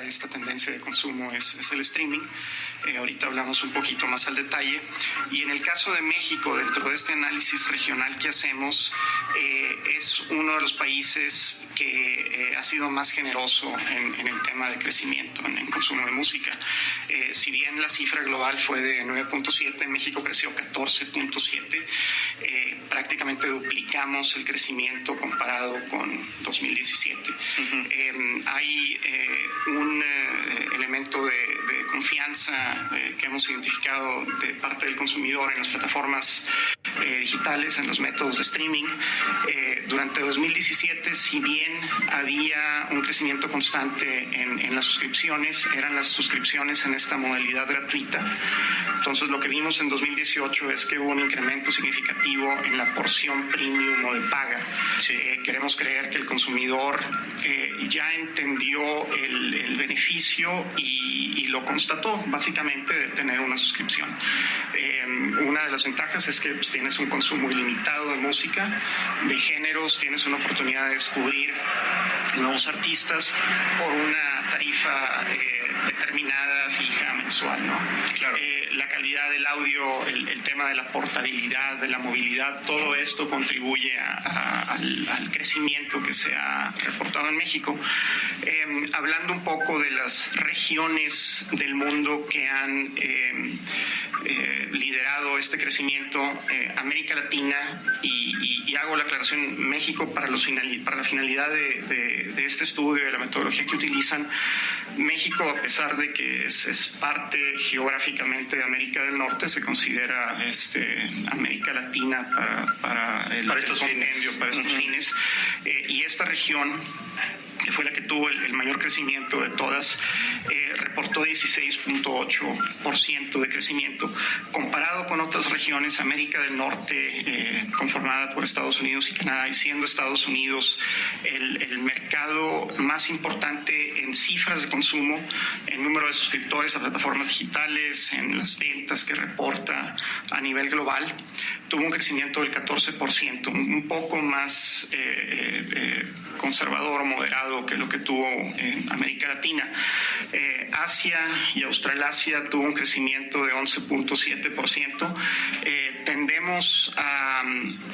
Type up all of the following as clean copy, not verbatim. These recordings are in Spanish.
esta tendencia de consumo es el streaming. Ahorita hablamos un poquito más al detalle. Y en el caso de México, dentro de este análisis regional que hacemos, es uno de los países que ha sido más generoso en el tema de crecimiento, en consumo de música. Si bien la cifra global fue de 9.7, México creció 14.7. Prácticamente duplicamos el crecimiento comparado con 2017. Hay un elemento de confianza que hemos identificado de parte del consumidor en las plataformas digitales, en los métodos de streaming. Durante 2017, si bien había un crecimiento constante en las suscripciones, eran las suscripciones en esta modalidad gratuita. Entonces, lo que vimos en 2018 es que hubo un incremento significativo en la porción premium o de paga. Sí. Queremos creer que el consumidor ya entendió el beneficio y lo constató, básicamente, de tener una suscripción. Una de las ventajas es que tienes un consumo ilimitado de música, de géneros, tienes una oportunidad de descubrir nuevos artistas por una tarifa determinada, fija, mensual, ¿no? Claro. La calidad del audio, el tema de la portabilidad, de la movilidad, todo esto contribuye al crecimiento que se ha reportado en México. Hablando un poco de las regiones del mundo que han liderado este crecimiento, América Latina, y hago la aclaración, México para la finalidad de este estudio, de la metodología que utilizan. México, a pesar de que es parte geográficamente de América del Norte, se considera América Latina para estos fines. Y esta región, que fue la que tuvo el mayor crecimiento de todas, reportó 16.8% de crecimiento. Comparado con otras regiones, América del Norte, conformada por Estados Unidos y Canadá, y siendo Estados Unidos el mercado más importante en cifras de consumo, en número de suscriptores a plataformas digitales, en las ventas que reporta a nivel global, tuvo un crecimiento del 14%, un poco más conservador, moderado que lo que tuvo en América Latina. Asia y Australasia tuvo un crecimiento de 11.7%. Tendemos a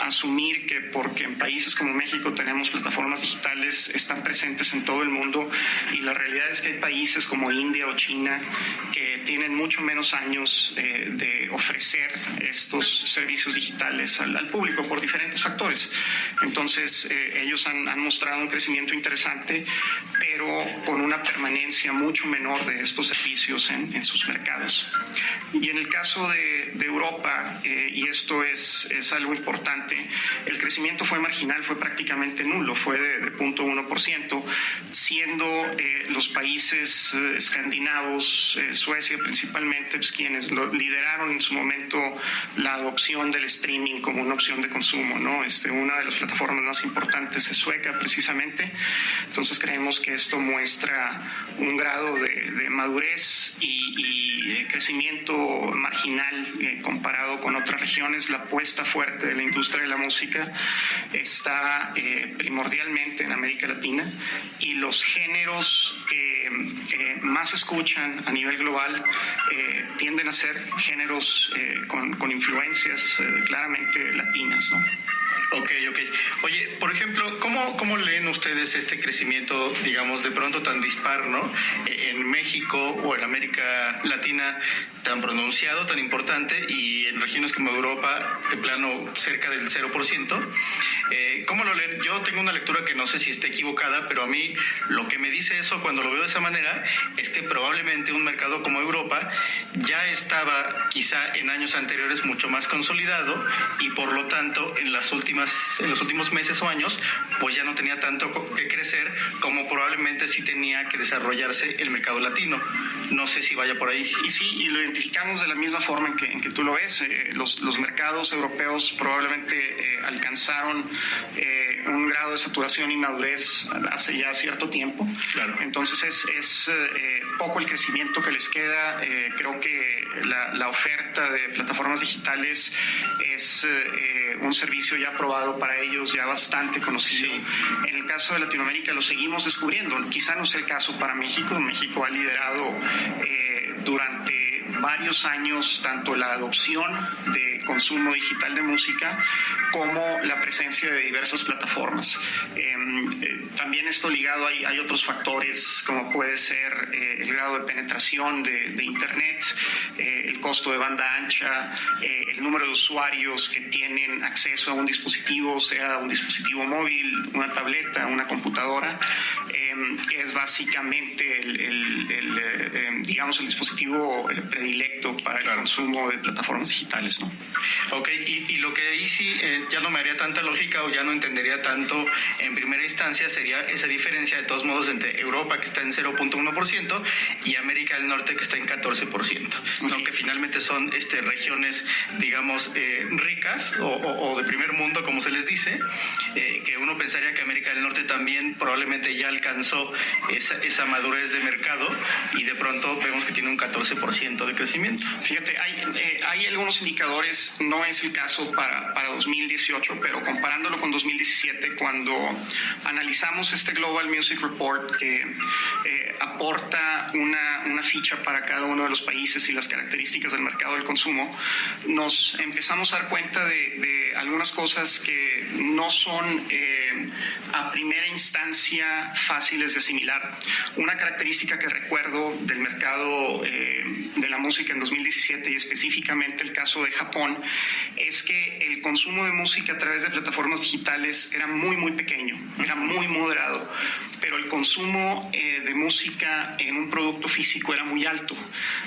asumir que porque en países como México tenemos plataformas digitales, están presentes en todo el mundo, y la realidad es que hay países como India o China que tienen mucho menos años de ofrecer estos servicios digitales al público por diferentes factores. Entonces, ellos han mostrado un crecimiento interesante, pero con una permanencia mucho menor de estos servicios en sus mercados. Y en el caso de Europa, y esto es algo importante, el crecimiento fue marginal, fue prácticamente nulo, fue de 0.1%, siendo los países escandinavos, Suecia principalmente, pues, quienes lideraron en su momento la adopción del streaming como una opción de consumo, ¿no? Una de las plataformas más importantes es sueca, precisamente. Entonces, creemos que esto muestra un grado de madurez y crecimiento marginal comparado con otras regiones. La apuesta fuerte de la industria de la música está primordialmente en América Latina, y los géneros que más escuchan a nivel global tienden a ser géneros con influencias claramente latinas, ¿no? Ok. Oye, por ejemplo, ¿cómo leen ustedes este crecimiento, digamos, de pronto tan dispar, ¿no? En México o en América Latina tan pronunciado, tan importante, y en regiones como Europa, de plano, cerca del 0%. ¿Cómo lo leen? Yo tengo una lectura que no sé si esté equivocada, pero a mí lo que me dice eso cuando lo veo de esa manera es que probablemente un mercado como Europa ya estaba quizá en años anteriores mucho más consolidado, y por lo tanto en los últimos meses o años pues ya no tenía tanto que crecer como probablemente sí tenía que desarrollarse el mercado latino. No sé si vaya por ahí. Y sí, y lo identificamos de la misma forma en que tú lo ves. Los mercados europeos probablemente alcanzaron un grado de saturación y madurez hace ya cierto tiempo. Claro. Entonces es poco el crecimiento que les queda. Creo que la oferta de plataformas digitales es un servicio ya probado para ellos, ya bastante conocido. Sí. En el caso de Latinoamérica lo seguimos descubriendo. Quizá no sea el caso para México. México ha liderado durante varios años tanto la adopción de consumo digital de música como la presencia de diversas plataformas. También esto ligado, hay otros factores como puede ser el grado de penetración de Internet, el costo de banda ancha, el número de usuarios que tienen acceso a un dispositivo, sea un dispositivo móvil, una tableta, una computadora, que es básicamente digamos, el dispositivo predilecto para el consumo de plataformas digitales, ¿no? Ok, y lo que ahí sí ya no me haría tanta lógica o ya no entendería tanto en primera instancia sería esa diferencia de todos modos entre Europa, que está en 0.1%, y América del Norte, que está en 14%, ¿no? Sí. Que finalmente son regiones, digamos, ricas o de primer mundo, como se les dice, que uno pensaría que América del Norte también probablemente ya alcanzó esa madurez de mercado, y de pronto vemos que tiene un 14% de crecimiento. Fíjate, hay algunos indicadores, no es el caso para 2018, pero comparándolo con 2017, cuando analizamos este Global Music Report que aporta una ficha para cada uno de los países y las características del mercado del consumo, nos empezamos a dar cuenta de algunas cosas que no son a primera instancia fáciles de asimilar. Una característica que recuerdo del mercado de la música en 2017 y específicamente el caso de Japón es que el consumo de música a través de plataformas digitales era muy pequeño, era muy moderado, pero el consumo de música en un producto físico era muy alto.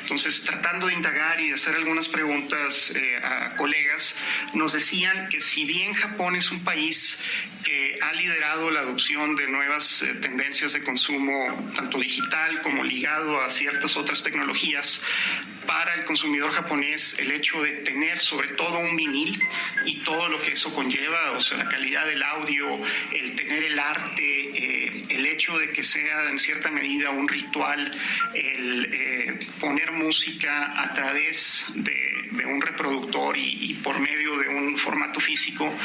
Entonces, tratando de indagar y de hacer algunas preguntas a colegas, nos decían que si bien Japón es un país que ha liderado la adopción de nuevas tendencias de consumo, tanto digital como ligado a ciertas otras tecnologías, para el consumidor japonés el hecho de tener sobre todo un vinil y todo lo que eso conlleva, o sea, la calidad del audio, el tener el arte, el hecho de que sea en cierta medida un ritual, el poner música a través de un reproductor y por medio de un formato físico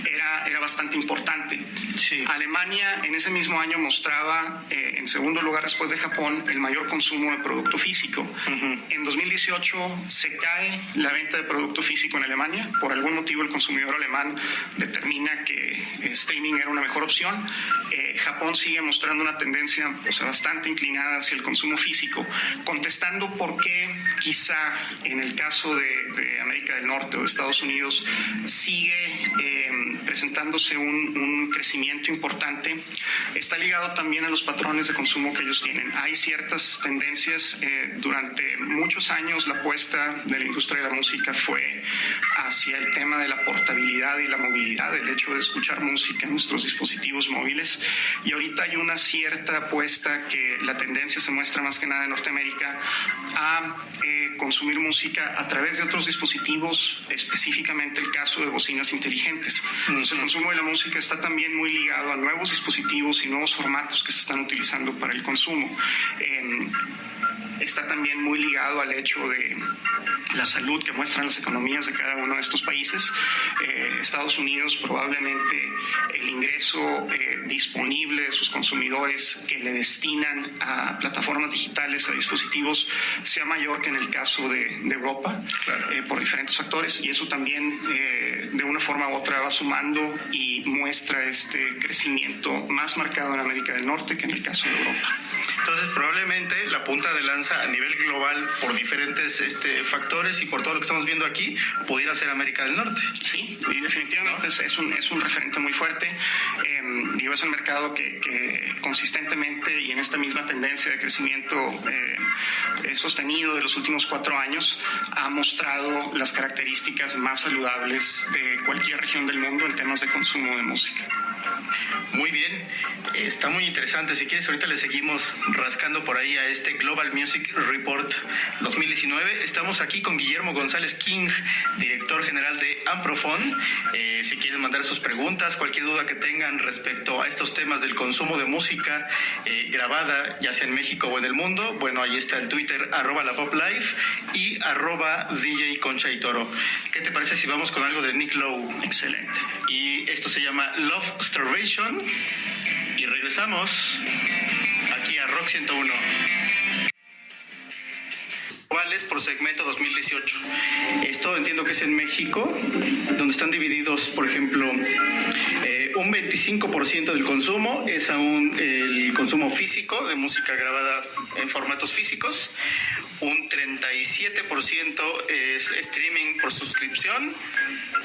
era bastante importante. Sí. Alemania en ese mismo año mostraba, en segundo lugar después de Japón, el mayor consumo de producto físico. En 2018 se cae la venta de producto físico en Alemania. Por algún motivo el consumidor alemán determina que streaming era una mejor opción. Japón sigue mostrando una tendencia, o sea, bastante inclinada hacia el consumo físico, contestando por qué quizá en el caso de América del Norte o de Estados Unidos sigue presentándose un crecimiento importante. Está ligado también a los patrones de consumo que ellos tienen. Hay ciertas tendencias. Durante muchos años la apuesta de la industria de la música fue hacia el tema de la portabilidad y la movilidad, el hecho de escuchar música en nuestros dispositivos móviles, y ahorita hay una cierta apuesta que la tendencia se muestra más que nada en Norteamérica a consumir música a través de otros dispositivos, específicamente el caso de bocinas inteligentes. Entonces el consumo de la música está también muy ligado a nuevos dispositivos y nuevos formatos que se están utilizando para el consumo. Está también muy ligado al hecho de la salud que muestran las economías de cada uno de estos países. Estados Unidos probablemente el ingreso disponible de sus consumidores que le destinan a plataformas digitales, a dispositivos, sea mayor que en el caso de Europa, claro, por diferentes factores, y eso también de una forma u otra va sumando y muestra este crecimiento más marcado en América del Norte que en el caso de Europa. Entonces, probablemente la punta de lanza a nivel global por diferentes factores y por todo lo que estamos viendo aquí pudiera ser América del Norte. Sí, y definitivamente es un referente muy fuerte. Es el mercado que consistentemente y en esta misma tendencia de crecimiento sostenido de los últimos 4 años ha mostrado las características más saludables de cualquier región del mundo en temas de consumo consumo de música. Muy bien, está muy interesante. Si quieres, ahorita le seguimos rascando por ahí a este Global Music Report 2019. Estamos aquí con Guillermo González King, director general de Amprofon. Si quieren mandar sus preguntas, cualquier duda que tengan respecto a estos temas del consumo de música grabada, ya sea en México o en el mundo, bueno, ahí está el Twitter, @lapoplife y @DJ Concha y Toro. ¿Qué te parece si vamos con algo de Nick Lowe? Excelente. Y esto se llama Love Starvation. Y regresamos aquí a Rock 101. ¿Cuáles por segmento 2018? Esto entiendo que es en México, donde están divididos, por ejemplo, un 25% del consumo es aún el consumo físico de música grabada en formatos físicos, un 37% es streaming por suscripción,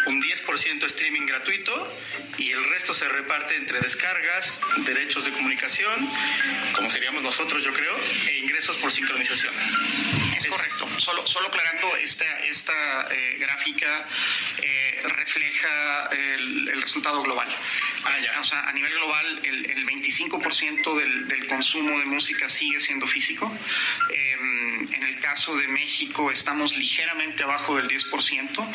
un 10% streaming gratuito y el resto se reparte entre descargas, derechos de comunicación, como seríamos nosotros yo creo, e ingresos por sincronización. Es correcto. Solo aclarando, esta gráfica refleja el resultado global. Ya. O sea, a nivel global, el 25% del consumo de música sigue siendo físico. En el caso de México, estamos ligeramente abajo del 10%.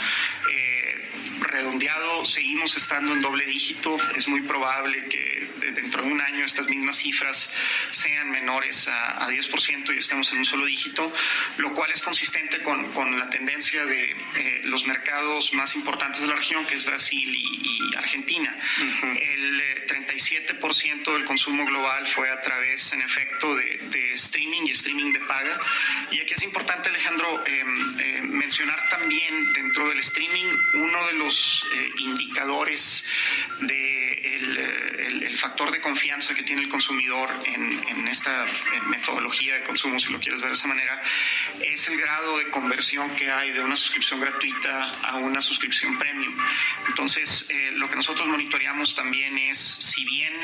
Redondeado, seguimos estando en doble dígito. Es muy probable que dentro de un año estas mismas cifras sean menores a 10% y estemos en un solo dígito, lo cual es consistente con la tendencia de los mercados más importantes de la región, que es Brasil y Argentina. Uh-huh. El 37% del consumo global fue a través, en efecto, de streaming y streaming de paga. Y aquí es importante, Alejandro, mencionar también dentro del streaming uno de los indicadores del factor de confianza que tiene el consumidor en esta metodología de consumo, si lo quieres ver de esa manera, es el grado de conversión que hay de una suscripción gratuita a una suscripción premium. Entonces, lo que nosotros monitoreamos también es, si bien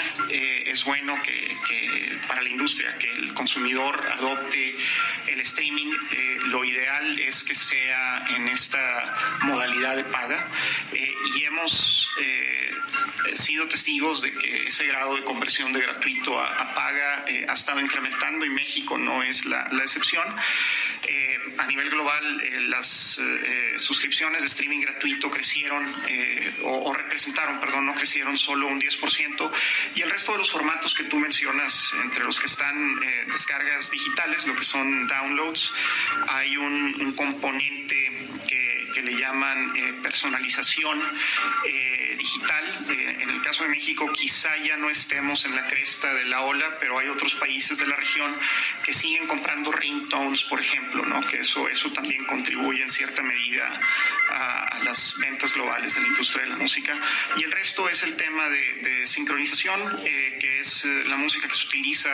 es bueno que para la industria que el consumidor adopte el streaming, lo ideal es que sea en esta modalidad de paga, y hemos sido testigos de que ese grado de conversión de gratuito a paga ha estado incrementando, y México no es la excepción. A nivel global, las suscripciones de streaming gratuito crecieron no crecieron solo un 10%, y el resto de los formatos que tú mencionas, entre los que están descargas digitales, lo que son downloads, hay un componente que le llaman personalización digital. En el caso de México quizá ya no estemos en la cresta de la ola, pero hay otros países de la región que siguen comprando ringtones, por ejemplo, ¿no? Que eso también contribuye en cierta medida a las ventas globales de la industria de la música. Y el resto es el tema de sincronización, que es la música que se utiliza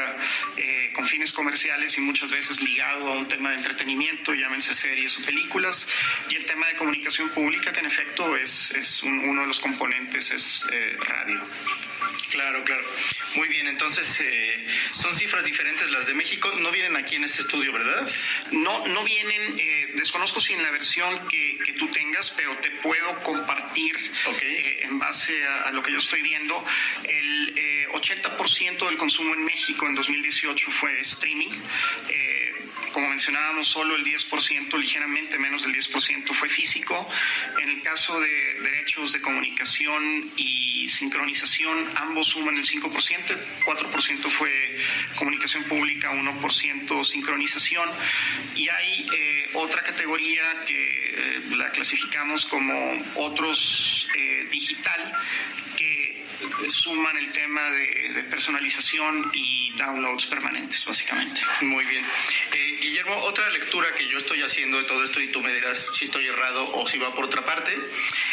con fines comerciales y muchas veces ligado a un tema de entretenimiento, llámense series o películas, y el tema de comunicación pública, que en efecto es uno de los componentes, es radio. Claro. Muy bien, entonces son cifras diferentes las de México. No vienen aquí en este estudio, ¿verdad? No vienen, desconozco si en la versión que tú tengas, pero te puedo compartir, en base a lo que yo estoy viendo. El 80% del consumo en México en 2018 fue streaming. Como mencionábamos, solo el 10%, ligeramente menos del 10%, fue físico. En el caso de derechos de comunicación y sincronización, ambos suman el 5%, 4% fue comunicación pública, 1% sincronización. Y hay otra categoría que la clasificamos como otros digital, que suman el tema de personalización y downloads permanentes, básicamente. Muy bien. Guillermo, otra lectura que yo estoy haciendo de todo esto, y tú me dirás si estoy errado o si va por otra parte,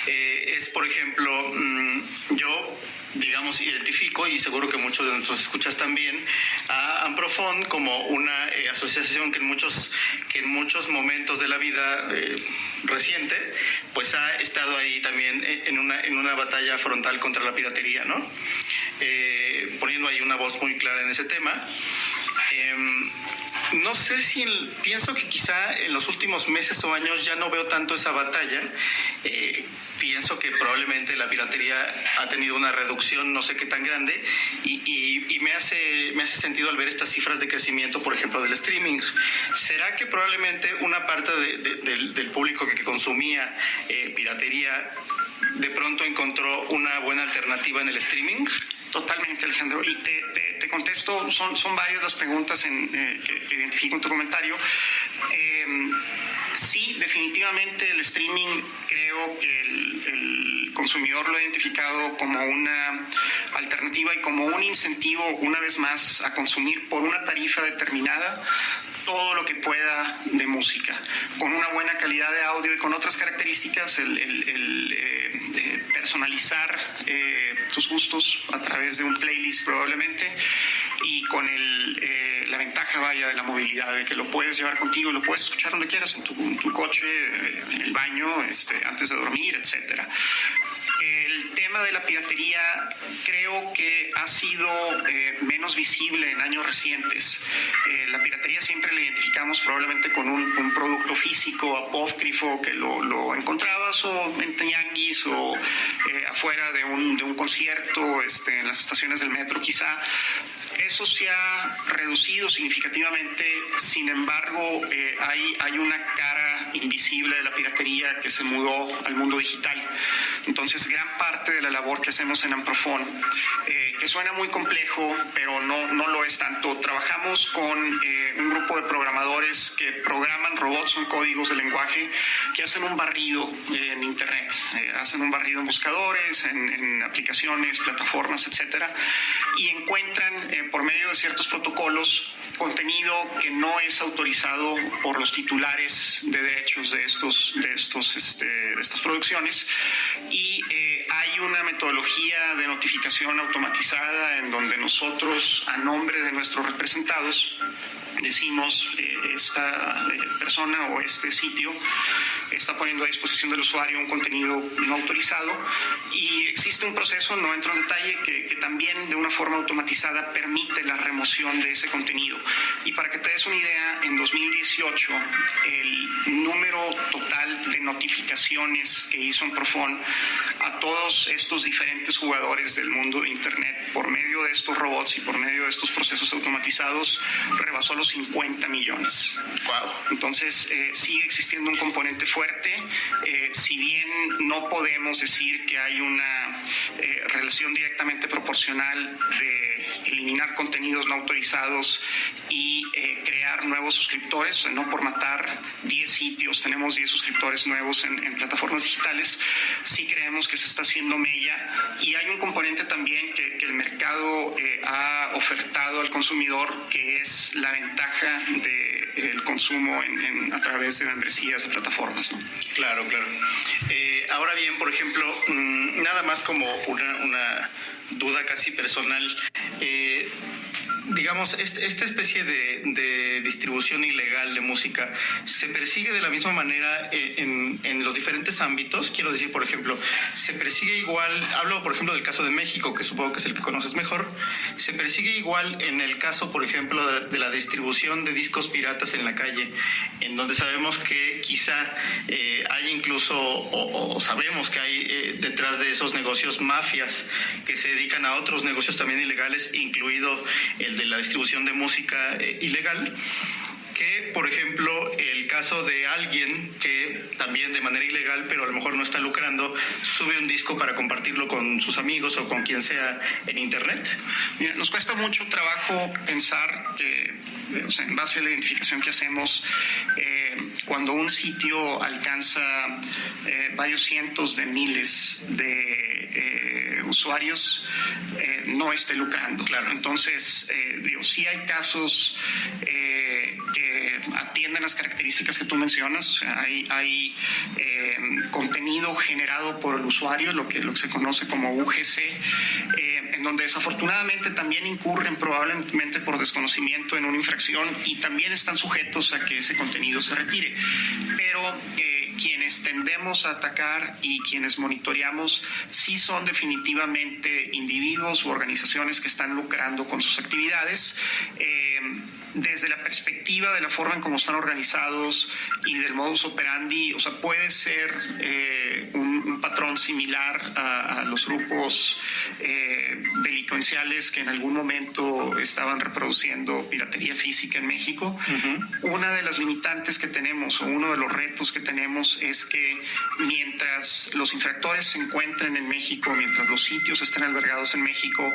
es, por ejemplo, yo, digamos, identifico, y seguro que muchos de nuestros escuchas también, a Amprofon como una asociación que en muchos momentos de la vida reciente, pues ha estado ahí también en una batalla frontal contra la piratería, ¿no? Poniendo ahí una voz muy clara en ese tema. No sé si pienso que quizá en los últimos meses o años ya no veo tanto esa batalla. Pienso que probablemente la piratería ha tenido una reducción no sé qué tan grande y me hace sentido al ver estas cifras de crecimiento, por ejemplo, del streaming. ¿Será que probablemente una parte del público que consumía piratería de pronto encontró una buena alternativa en el streaming? Totalmente, Alejandro. Y te contesto, son varias las preguntas que identifico en tu comentario. Sí, definitivamente el streaming creo que el consumidor lo ha identificado como una alternativa y como un incentivo, una vez más, a consumir por una tarifa determinada todo lo que pueda de música, con una buena calidad de audio y con otras características, personalizar tus gustos a través de un playlist probablemente, y con la ventaja, vaya, de la movilidad, de que lo puedes llevar contigo, lo puedes escuchar donde quieras, en tu coche, en el baño, antes de dormir, etcétera. El tema de la piratería creo que ha sido menos visible en años recientes. La piratería siempre la identificamos probablemente con un producto físico, apócrifo, que lo encontrabas o en tianguis o afuera de un concierto, en las estaciones del metro quizá. Eso se ha reducido significativamente, sin embargo, hay una cara invisible de la piratería que se mudó al mundo digital. Entonces, gran parte de la labor que hacemos en Amprofon, que suena muy complejo, pero no lo es tanto. Trabajamos con un grupo de programadores que programan robots con códigos de lenguaje que hacen un barrido en Internet, hacen un barrido en buscadores, en aplicaciones, plataformas, etcétera, y encuentran por medio de ciertos protocolos contenido que no es autorizado por los titulares de derechos de estas producciones, y hay una metodología de notificación automatizada en donde nosotros, a nombre de nuestros representados, decimos esta persona o este sitio está poniendo a disposición del usuario un contenido no autorizado, y existe un proceso, no entro en detalle, que también de una forma automatizada permite la remoción de ese contenido. Y para que te des una idea, en 2018 el número total de notificaciones que hizo Amprofon a todos estos diferentes jugadores del mundo de Internet por medio de estos robots y por medio de estos procesos automatizados rebasó los 50 millones. Wow. Entonces sigue existiendo un componente fuerte. Si bien no podemos decir que hay una relación directamente proporcional de eliminar contenidos no autorizados y crear nuevos suscriptores, o sea, no por matar 10 sitios tenemos 10 suscriptores nuevos en plataformas digitales, sí creemos que se está haciendo mella, y hay un componente también que el mercado ha ofertado al consumidor, que es la ventaja del consumo a través de membresías de plataformas, ¿no? Claro. Ahora bien, por ejemplo, nada más como una duda casi personal, digamos, esta especie de distribución ilegal de música se persigue de la misma manera en los diferentes ámbitos. Quiero decir, por ejemplo, se persigue igual, hablo por ejemplo del caso de México, que supongo que es el que conoces mejor, se persigue igual en el caso, por ejemplo, de la distribución de discos piratas en la calle, en donde sabemos que quizá hay incluso, o sabemos que hay detrás de esos negocios mafias que se dedican a otros negocios también ilegales, incluido el de la distribución de música ilegal, que, por ejemplo, el caso de alguien que también de manera ilegal, pero a lo mejor no está lucrando, sube un disco para compartirlo con sus amigos o con quien sea en Internet. Mira, nos cuesta mucho trabajo pensar que, en base a la identificación que hacemos, cuando un sitio alcanza varios cientos de miles de usuarios, no esté lucrando. Claro. Entonces, sí hay casos que atienden las características que tú mencionas. O sea, hay contenido generado por el usuario, lo que se conoce como UGC, en donde desafortunadamente también incurren probablemente por desconocimiento en una infracción y también están sujetos a que ese contenido se retire. Pero quienes tendemos a atacar y quienes monitoreamos sí son definitivamente individuos u organizaciones que están lucrando con sus actividades. desde la perspectiva de la forma en cómo están organizados y del modus operandi, o sea, puede ser un patrón similar a los grupos delincuenciales que en algún momento estaban reproduciendo piratería física en México. Una de las limitantes que tenemos, o uno de los retos que tenemos, es que mientras los infractores se encuentren en México, mientras los sitios estén albergados en México,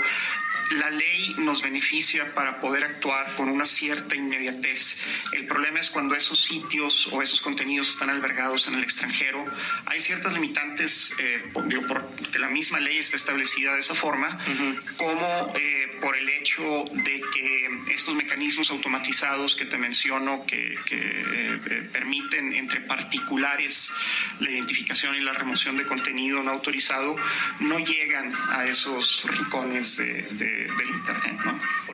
la ley nos beneficia para poder actuar con una cierta inmediatez. El problema es cuando esos sitios o esos contenidos están albergados en el extranjero. Hay ciertas limitantes, porque la misma ley está establecida de esa forma, como por el hecho de que estos mecanismos automatizados que te menciono, que permiten entre particulares la identificación y la remoción de contenido no autorizado, no llegan a esos rincones del Internet, ¿no?